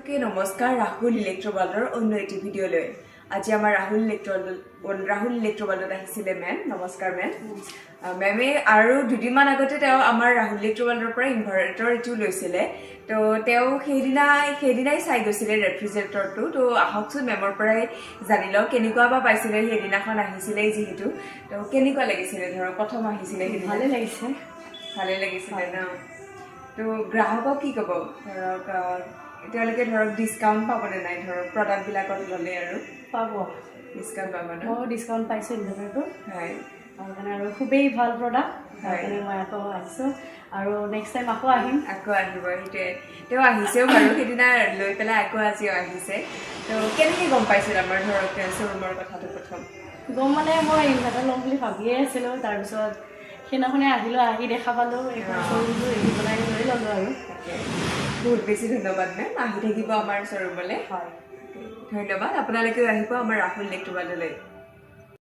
সকলোকে নমস্কাৰ ৰাহুল ইলেক্ট্ৰবাল্ডৰ অন্য এটি ভিডিঅ' লৈ আজি আমাৰ ৰাহুল ইলেক্ট্ৰবাল্ডত আহিছিলে মেম নমস্কাৰ মেম মেমে আৰু দুদিনমান আগতে তেওঁ আমাৰ ৰাহুল ইলেক্ট্ৰবাল্ডৰ পৰা ইনভাৰ্টাৰ ইটো লৈছিলে তো তেওঁ সেইদিনাই চাই গৈছিলে ৰেফ্ৰিজাৰেটৰটো তো আহকচোন মেমৰ পৰাই জানি লওঁ কেনেকুৱা বা পাইছিলে সেইদিনাখন আহিছিলে যিহেতু তো কেনেকুৱা লাগিছিলে ধৰক প্ৰথম আহিছিলে ভালে লাগিছিলে ন তো গ্ৰাহকক কি ক'ব ধৰক তেওঁলোকে ধৰক ডিছকাউণ্ট পাবনে নাই ধৰক প্ৰডাক্টবিলাকত ল'লে আৰু পাব ডিছকাউণ্ট পাব ন মই ডিছকাউণ্ট পাইছোঁ ইনভাৰ্টাৰটো হয় সেইকাৰণে আৰু খুবেই ভাল প্ৰডাক্ট হয়। সেইকাৰণে মই আকৌ আহিছোঁ আৰু নেক্সট টাইম আকৌ আহিম আকৌ আহিব সেইটোৱে তেওঁ আহিছেও বাৰু সেইদিনা লৈ পেলাই আকৌ আজিও আহিছে তো কেনেকৈ গম পাইছিল আমাৰ ধৰক শ্ব'ৰুমৰ কথাটো প্ৰথম গম মানে মই ইনভাৰ্টাৰ ল'ম বুলি ভাবিয়ে আছিলোঁ তাৰপিছত সেইদিনাখনে আহিলোঁ আহি দেখা পালোঁ এইখন শ্ব'ৰুমটো ৰেডি বনাই লৈ ল'লোঁ আৰু তাকে বহুত বেছি ধন্যবাদ মেম আহি থাকিব আমাৰ শ্ব'ৰুমলৈ হয় ধন্যবাদ আপোনালোকেও আহিব আমাৰ ৰাহুল ইলেক্ট্ৰবাল্ডলৈ